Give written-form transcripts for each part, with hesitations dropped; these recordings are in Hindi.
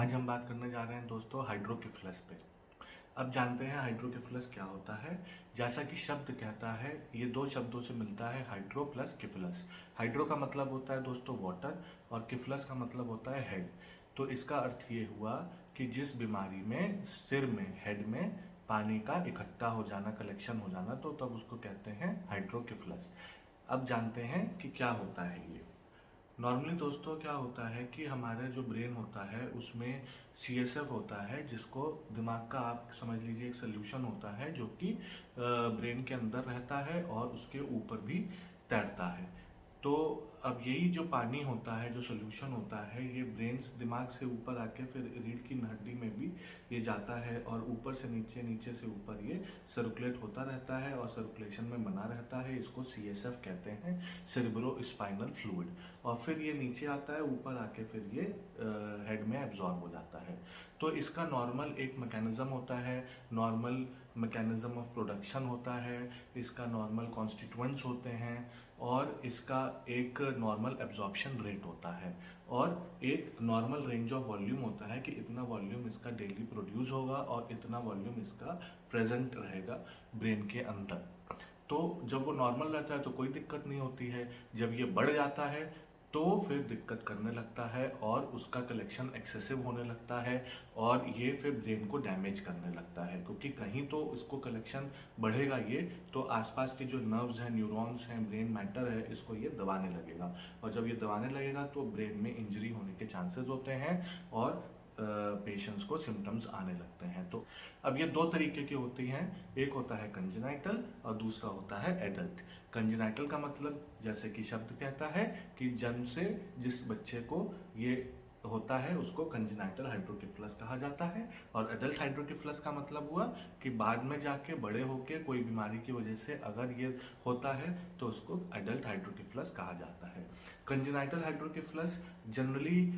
आज हम बात करने जा रहे हैं दोस्तों हाइड्रोकेफलस पे। अब जानते हैं हाइड्रोकेफलस क्या होता है। जैसा कि शब्द कहता है, ये दो शब्दों से मिलता है, हाइड्रो प्लस किफलस। हाइड्रो का मतलब होता है दोस्तों वाटर और किफलस का मतलब होता है हेड। तो इसका अर्थ ये हुआ कि जिस बीमारी में सिर में, हेड में पानी का इकट्ठा हो जाना, कलेक्शन हो जाना, तो तब उसको कहते हैं हाइड्रोकेफलस। अब जानते हैं कि क्या होता है ये। नॉर्मली दोस्तों क्या होता है कि हमारा जो ब्रेन होता है उसमें CSF होता है, जिसको दिमाग का आप समझ लीजिए एक सोल्यूशन होता है जो कि ब्रेन के अंदर रहता है और उसके ऊपर भी तैरता है। तो अब यही जो पानी होता है, जो सोल्यूशन होता है, ये ब्रेन से दिमाग से ऊपर आके फिर रीढ़ की हड्डी में भी ये जाता है और ऊपर से नीचे, नीचे से ऊपर ये सर्कुलेट होता रहता है और सर्कुलेशन में बना रहता है। इसको CSF कहते हैं, सेरेब्रो स्पाइनल फ्लूइड। और फिर ये नीचे आता है, ऊपर आके फिर ये हेड में एब्जॉर्ब हो जाता है। तो इसका नॉर्मल एक मैकेनिज्म होता है, नॉर्मल मैकेनिज्म ऑफ प्रोडक्शन होता है, इसका नॉर्मल कॉन्स्टिट्यूएंट्स होते हैं और इसका एक नॉर्मल एब्जॉर्प्शन रेट होता है और एक नॉर्मल रेंज ऑफ वॉल्यूम होता है कि इतना वॉल्यूम इसका डेली प्रोड्यूस होगा और इतना वॉल्यूम इसका प्रेजेंट रहेगा ब्रेन के अंदर। तो जब वो नॉर्मल रहता है तो कोई दिक्कत नहीं होती है। जब ये बढ़ जाता है तो फिर दिक्कत करने लगता है और उसका कलेक्शन एक्सेसिव होने लगता है और ये फिर ब्रेन को डैमेज करने लगता है, क्योंकि कहीं तो इसको कलेक्शन बढ़ेगा ये, तो आसपास के जो नर्व्स हैं, न्यूरॉन्स हैं, ब्रेन मैटर है, इसको ये दबाने लगेगा और जब ये दबाने लगेगा तो ब्रेन में इंजरी होने के चांसेस होते हैं और पेशेंट्स को सिम्टम्स आने लगते हैं। तो अब ये दो तरीके की होती हैं, एक होता है कंजेनाइटल और दूसरा होता है एडल्ट। कंजेनाइटल का मतलब जैसे कि शब्द कहता है कि जन्म से जिस बच्चे को ये होता है उसको कंजेनाइटल हाइड्रोकेफलस कहा जाता है। और एडल्ट हाइड्रोकेफलस का मतलब हुआ कि बाद में जाके बड़े होके कोई बीमारी की वजह से अगर ये होता है तो उसको एडल्ट हाइड्रोकेफलस कहा जाता है। कंजेनाइटल हाइड्रोकेफलस जनरली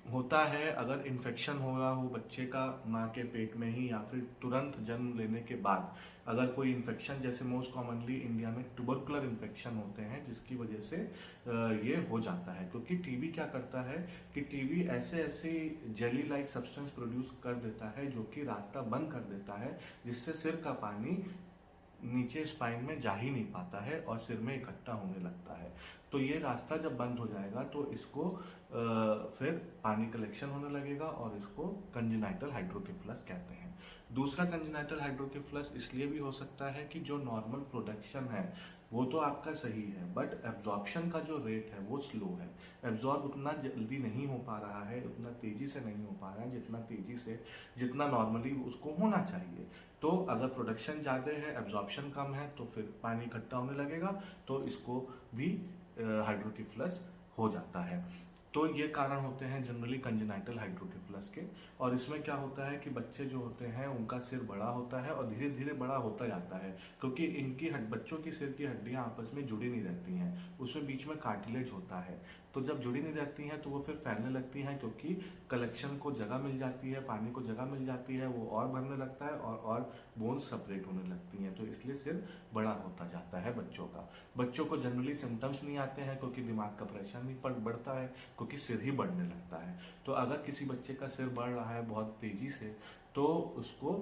होता है अगर इन्फेक्शन हो रहा हो बच्चे का माँ के पेट में ही, या फिर तुरंत जन्म लेने के बाद अगर कोई इन्फेक्शन, जैसे मोस्ट कॉमनली इंडिया में ट्यूबरकुलर इन्फेक्शन होते हैं जिसकी वजह से ये हो जाता है। क्योंकि टीबी क्या करता है कि टीबी ऐसे ऐसे जेली लाइक सब्सटेंस प्रोड्यूस कर देता है जो कि रास्ता बंद कर देता है, जिससे सिर का पानी नीचे स्पाइन में जा ही नहीं पाता है और सिर में इकट्ठा होने लगता है। तो ये रास्ता जब बंद हो जाएगा तो इसको फिर पानी कलेक्शन होने लगेगा और इसको कंजेनाइटल हाइड्रोकेफलस कहते हैं। दूसरा कंजेनाइटल हाइड्रोकेफलस इसलिए भी हो सकता है कि जो नॉर्मल प्रोडक्शन है वो तो आपका सही है, बट एब्जॉर्प्शन का जो रेट है वो स्लो है। एब्जॉर्ब उतना जल्दी नहीं हो पा रहा है, उतना तेजी से नहीं हो पा रहा है जितना तेजी से, जितना नॉर्मली उसको होना चाहिए। तो अगर प्रोडक्शन ज़्यादा है, एब्जॉर्प्शन कम है, तो फिर पानी इकट्ठा होने लगेगा, तो इसको भी हाइड्रोकेफलस हो जाता है। तो ये कारण होते हैं जनरली कंजेनाइटल हाइड्रोकेफलस के। और इसमें क्या होता है कि बच्चे जो होते हैं उनका सिर बड़ा होता है और धीरे धीरे बड़ा होता जाता है, क्योंकि इनकी बच्चों की सिर की हड्डियां आपस में जुड़ी नहीं रहती हैं, उसमें बीच में कार्टिलेज होता है। तो जब जुड़ी नहीं रहती हैं तो वो फिर फैलने लगती हैं, क्योंकि कलेक्शन को जगह मिल जाती है, पानी को जगह मिल जाती है, वो और बढ़ने लगता है और बोन्स सेपरेट होने लगती हैं। तो इसलिए सिर बड़ा होता जाता है बच्चों का। बच्चों को जनरली सिम्टम्स नहीं आते हैं क्योंकि दिमाग का प्रेशर नहीं बढ़ता है, क्योंकि सिर ही बढ़ने लगता है। तो अगर किसी बच्चे का सिर बढ़ रहा है बहुत तेजी से तो उसको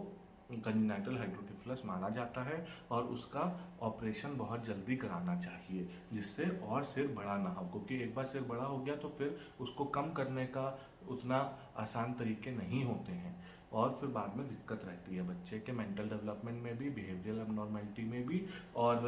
कंजेनाइटल हाइड्रोकेफलस माना जाता है और उसका ऑपरेशन बहुत जल्दी कराना चाहिए, जिससे और सिर बड़ा ना हो, क्योंकि एक बार सिर बड़ा हो गया तो फिर उसको कम करने का उतना आसान तरीके नहीं होते हैं और फिर बाद में दिक्कत रहती है बच्चे के मेंटल डेवलपमेंट में भी, बिहेवियरल एबनॉर्मेलिटी में भी और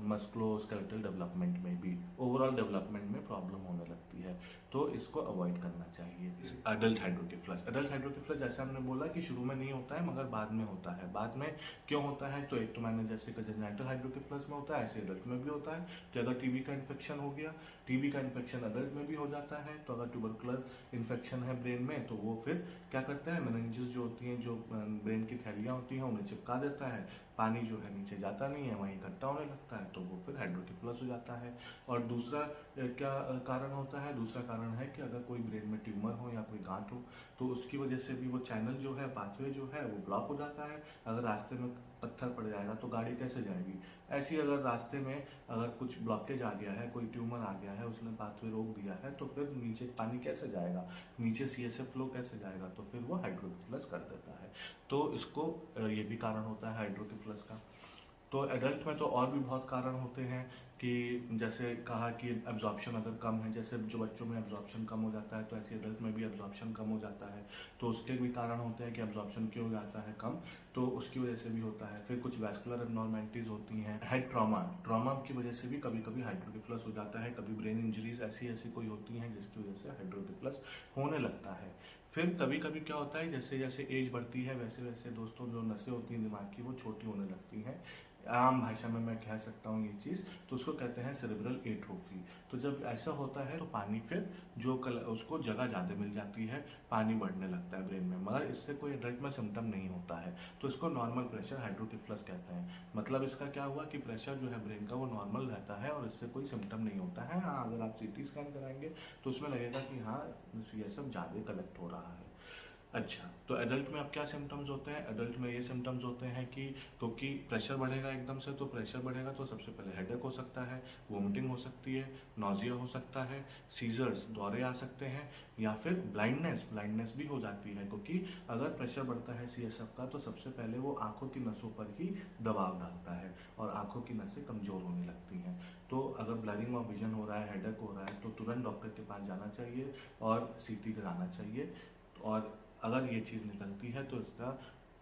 मस्कुलोस्केलेटल डेवलपमेंट में भी, ओवरऑल डेवलपमेंट में प्रॉब्लम होने लगती है। तो इसको अवॉइड करना चाहिए। एडल्ट हाइड्रोकेफलस, एडल्ट हाइड्रोकेफलस जैसे हमने बोला कि शुरू में नहीं होता है मगर बाद में होता है। बाद में क्यों होता है? तो एक तो मैंने जैसे कंजेनिटल हाइड्रोकेफलस में होता है, ऐसे एडल्ट में भी होता है। कि अगर टीबी का इन्फेक्शन हो गया, टीबी का इन्फेक्शन एडल्ट में भी हो जाता है, तो अगर ट्यूबरकुलर इन्फेक्शन है ब्रेन में तो वो फिर क्या करता है, मेनिंजेस जो होती हैं, जो ब्रेन की थैलियाँ होती हैं, उन्हें चिपका देता है, पानी जो है नीचे जाता नहीं है, वहीं इकट्ठा होने लगता है, तो वो फिर हाइड्रोकेफलस हो जाता है। और दूसरा क्या कारण होता है? दूसरा कारण है कि अगर कोई ब्रेन में ट्यूमर हो या कोई गांठ हो तो उसकी वजह से भी वो चैनल जो है, पाथवे जो है वो ब्लॉक हो जाता है। अगर रास्ते में पत्थर पड़ जाएगा तो गाड़ी कैसे जाएगी? ऐसी अगर रास्ते में अगर कुछ ब्लॉकेज आ गया है, कोई ट्यूमर आ गया है, उसने पाथवे रोक दिया है, तो फिर नीचे पानी कैसे जाएगा, नीचे CSF फ्लो कैसे जाएगा? तो फिर वो हाइड्रोकेफलस कर देता है। तो इसको ये भी कारण होता है हाइड्रोकेफलस का। तो एडल्ट में तो और भी बहुत कारण होते हैं कि जैसे कहा कि एब्जॉर्प्शन अगर कम है, जैसे जो बच्चों में एब्जॉर्प्शन कम हो जाता है तो ऐसे एडल्ट में भी एब्जॉर्प्शन कम हो जाता है। तो उसके भी कारण होते हैं कि एब्जॉर्प्शन क्यों हो जाता है कम, तो उसकी वजह से भी होता है। फिर कुछ वैस्कुलर एबनॉर्मैलिटीज़ होती हैं, हेड ट्रॉमा की वजह से भी कभी कभी हाइड्रोकेफलस हो जाता है। कभी ब्रेन इंजरीज ऐसी ऐसी कोई होती हैं जिसकी वजह से हाइड्रोकेफलस होने लगता है। फिर कभी कभी क्या होता है, जैसे जैसे एज बढ़ती है वैसे वैसे दोस्तों जो नसें होती हैं दिमाग की वो छोटी होने लगती हैं। आम भाषा में मैं कह सकता हूँ ये चीज़, तो उसको कहते हैं सेरेब्रल एट्रोफी। तो जब ऐसा होता है तो पानी फिर जो उसको जगह ज़्यादा मिल जाती है, पानी बढ़ने लगता है ब्रेन में, मगर इससे कोई एडल्ट में सिम्टम नहीं होता है। तो इसको नॉर्मल प्रेशर हाइड्रोकेफलस कहते हैं। मतलब इसका क्या हुआ कि प्रेशर जो है ब्रेन का वो नॉर्मल रहता है और इससे कोई सिम्टम नहीं होता है। हाँ, अगर आप CT स्कैन कराएंगे तो उसमें लगेगा कि हाँ CSF ज़्यादा कलेक्ट हो रहा है। अच्छा, तो एडल्ट में अब क्या सिम्टम्स होते हैं? एडल्ट में ये सिम्टम्स होते हैं कि क्योंकि प्रेशर बढ़ेगा एकदम से, तो प्रेशर बढ़ेगा तो सबसे पहले हेडेक हो सकता है, वोमिटिंग हो सकती है, नॉजिया हो सकता है, सीजर्स दौरे आ सकते हैं, या फिर ब्लाइंडनेस भी हो जाती है। क्योंकि अगर प्रेशर बढ़ता है CSF का तो सबसे पहले वो आंखों की नसों पर ही दबाव डालता है और आंखों की नसें कमज़ोर होने लगती हैं। तो अगर ब्लरिंग ऑफ विजन हो रहा है, हेडेक हो रहा है, तो तुरंत डॉक्टर के पास जाना चाहिए और CT कराना चाहिए। और अगर ये चीज़ निकलती है तो इसका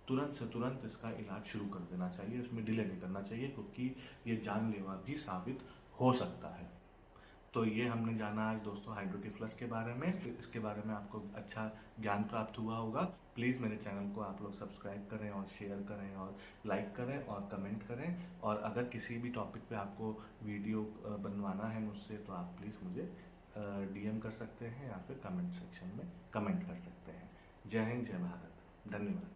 तुरंत से तुरंत इसका इलाज शुरू कर देना चाहिए, उसमें डिले नहीं करना चाहिए, क्योंकि ये जानलेवा भी साबित हो सकता है। तो ये हमने जाना आज दोस्तों हाइड्रोकेफलस के बारे में। इसके बारे में आपको अच्छा ज्ञान प्राप्त हुआ होगा। प्लीज़ मेरे चैनल को आप लोग सब्सक्राइब करें और शेयर करें और लाइक करें और कमेंट करें। और अगर किसी भी टॉपिक पे आपको वीडियो बनवाना है मुझसे तो आप प्लीज़ मुझे DM कर सकते हैं या फिर कमेंट सेक्शन में कमेंट कर सकते हैं। जय हिंद, जय भारत, धन्यवाद।